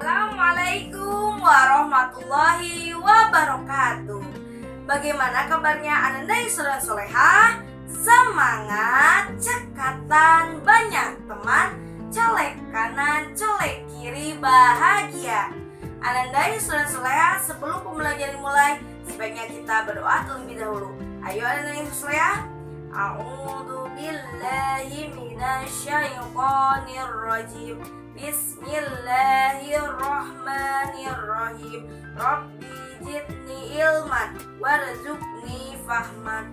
Assalamualaikum warahmatullahi wabarakatuh. Bagaimana kabarnya Ananda Yusra Solehah? Semangat, cekatan, banyak teman, colek kanan, colek kiri, bahagia. Ananda Yusra Solehah, sebelum pembelajaran dimulai, sebaiknya kita berdoa terlebih dahulu. Ayo Ananda Yusra Solehah. A'udzu billahi minasyaitonir rajim. Bismillahirrahmanirrahim. Rabbi zidni ilman warzuqni fahman.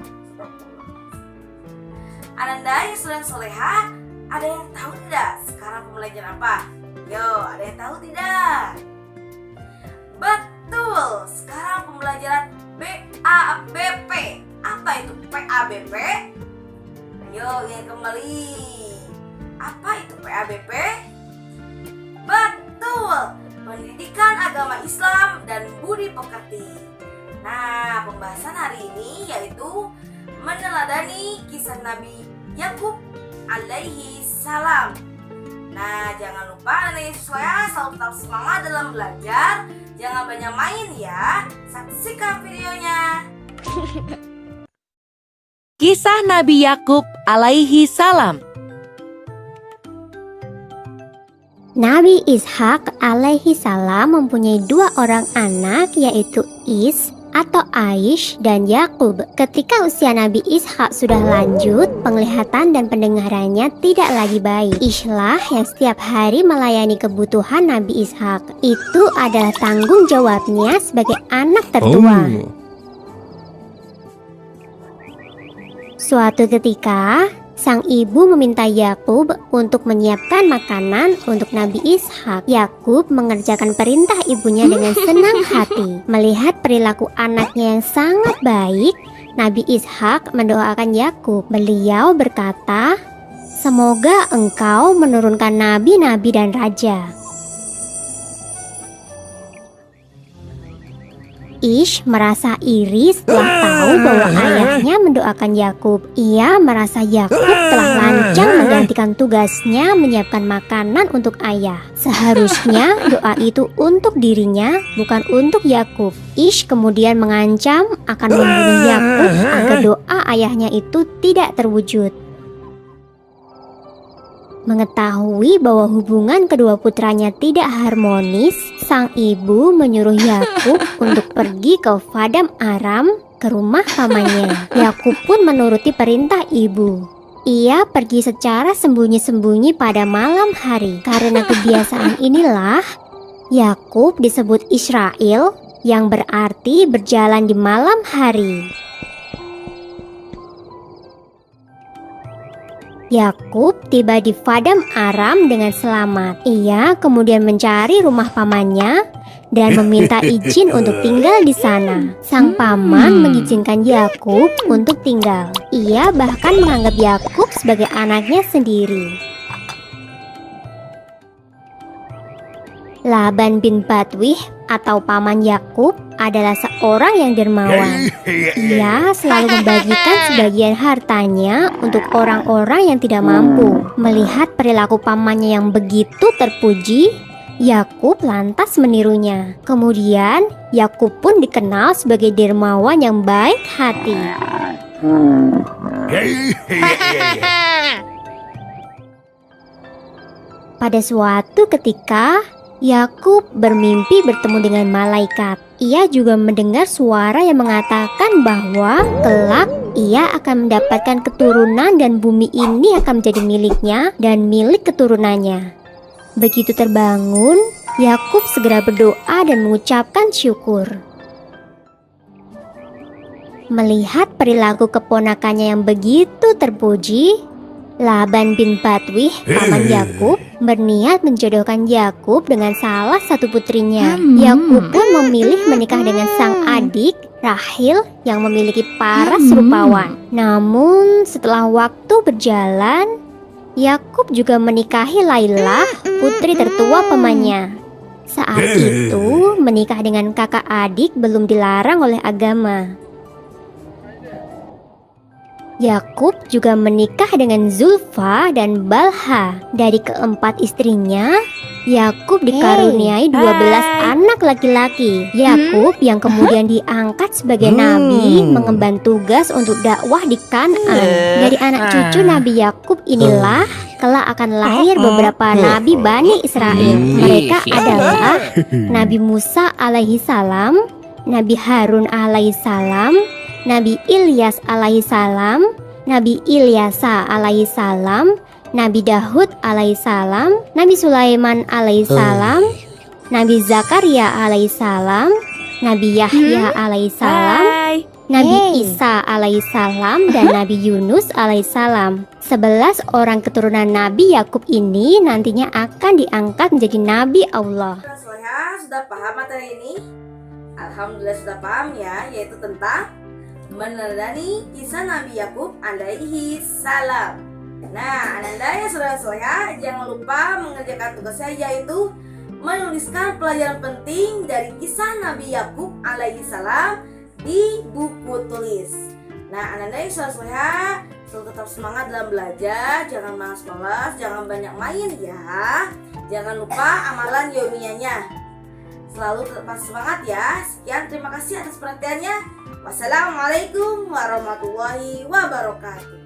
Ananda Yusra Solehah, ada yang tahu tidak sekarang pembelajaran apa? Yo, ada yang tahu tidak? Betul, sekarang pembelajaran BABP. Apa itu PABP? Ayo, ingat kembali. Apa itu PABP? Betul, pendidikan agama Islam dan budi pekerti. Nah, pembahasan hari ini yaitu meneladani kisah Nabi Yakub alaihi salam. Nah, jangan lupa nih selalu tetap semangat dalam belajar. Jangan banyak main ya. Saksikan videonya. Kisah Nabi Yakub alaihi salam. Nabi Ishak alaihi salam mempunyai dua orang anak, yaitu Is atau Aish dan Yakub. Ketika usia Nabi Ishak sudah lanjut, penglihatan dan pendengarannya tidak lagi baik. Ishlah yang setiap hari melayani kebutuhan Nabi Ishak. Itu adalah tanggung jawabnya sebagai anak tertua. Suatu ketika, sang ibu meminta Yakub untuk menyiapkan makanan untuk Nabi Ishak. Yakub mengerjakan perintah ibunya dengan senang hati. Melihat perilaku anaknya yang sangat baik, Nabi Ishak mendoakan Yakub. Beliau berkata, "Semoga engkau menurunkan nabi-nabi dan raja." Ish merasa iri setelah tahu bahwa ayahnya mendoakan Yakub. Ia merasa Yakub telah lancang menggantikan tugasnya menyiapkan makanan untuk ayah. Seharusnya doa itu untuk dirinya, bukan untuk Yakub. Ish kemudian mengancam akan membunuh Yakub agar doa ayahnya itu tidak terwujud. Mengetahui bahwa hubungan kedua putranya tidak harmonis, sang ibu menyuruh Yakub untuk pergi ke Paddan Aram, ke rumah pamannya. Yakub pun menuruti perintah ibu. Ia pergi secara sembunyi-sembunyi pada malam hari. Karena kebiasaan inilah, Yakub disebut Israel, yang berarti berjalan di malam hari. Yakub tiba di Paddan Aram dengan selamat. Ia kemudian mencari rumah pamannya dan meminta izin untuk tinggal di sana. Sang paman mengizinkan Yakub untuk tinggal. Ia bahkan menganggap Yakub sebagai anaknya sendiri. Laban bin Batwih atau paman Yakub adalah seorang yang dermawan. Ia selalu membagikan sebagian hartanya untuk orang-orang yang tidak mampu. Melihat perilaku pamannya yang begitu terpuji, Yakub lantas menirunya. Kemudian Yakub pun dikenal sebagai dermawan yang baik hati. Pada suatu ketika, Yakub bermimpi bertemu dengan malaikat. Ia juga mendengar suara yang mengatakan bahwa kelak ia akan mendapatkan keturunan dan bumi ini akan menjadi miliknya dan milik keturunannya. Begitu terbangun, Yakub segera berdoa dan mengucapkan syukur. Melihat perilaku keponakannya yang begitu terpuji, Laban bin Batwih, paman Yakub, berniat menjodohkan Yakub dengan salah satu putrinya. Yakub pun memilih menikah dengan sang adik, Rahil, yang memiliki paras rupawan. Namun setelah waktu berjalan, Yakub juga menikahi Lailah, putri tertua pamannya. Saat itu, menikah dengan kakak adik belum dilarang oleh agama. Yakub juga menikah dengan Zulfa dan Balha. Dari keempat istrinya, Yakub dikaruniai 12 anak laki-laki. Yakub yang kemudian diangkat sebagai nabi mengemban tugas untuk dakwah di Kanaan. Dari anak cucu Nabi Yakub inilah kelak akan lahir beberapa nabi Bani Israel. Mereka adalah Nabi Musa alaihi salam, Nabi Harun alaihi salam, Nabi Ilyas alaihi salam, Nabi Ilyasa alaihi salam, Nabi Dahud alaihissalam, Nabi Sulaiman alaihissalam, Nabi Zakaria alaihissalam, Nabi Yahya alaihissalam, Nabi Isa alaihissalam, dan Nabi Yunus alaihissalam. 11 orang keturunan Nabi Yakub ini nantinya akan diangkat menjadi Nabi Allah. Soleha, sudah paham materi ini? Alhamdulillah sudah paham ya, yaitu tentang meneladani kisah Nabi Yakub alaihi salam. Nah, Ananda ya saudara-saudara, jangan lupa mengerjakan tugasnya, yaitu menuliskan pelajaran penting dari kisah Nabi Yakub alaihi salam di buku tulis. Nah, Ananda ya saudara-saudara, selalu tetap semangat dalam belajar, jangan malas-malas, jangan banyak main ya. Jangan lupa amalan yomiyanya. Selalu tetap semangat ya. Sekian, terima kasih atas perhatiannya. Wassalamualaikum warahmatullahi wabarakatuh.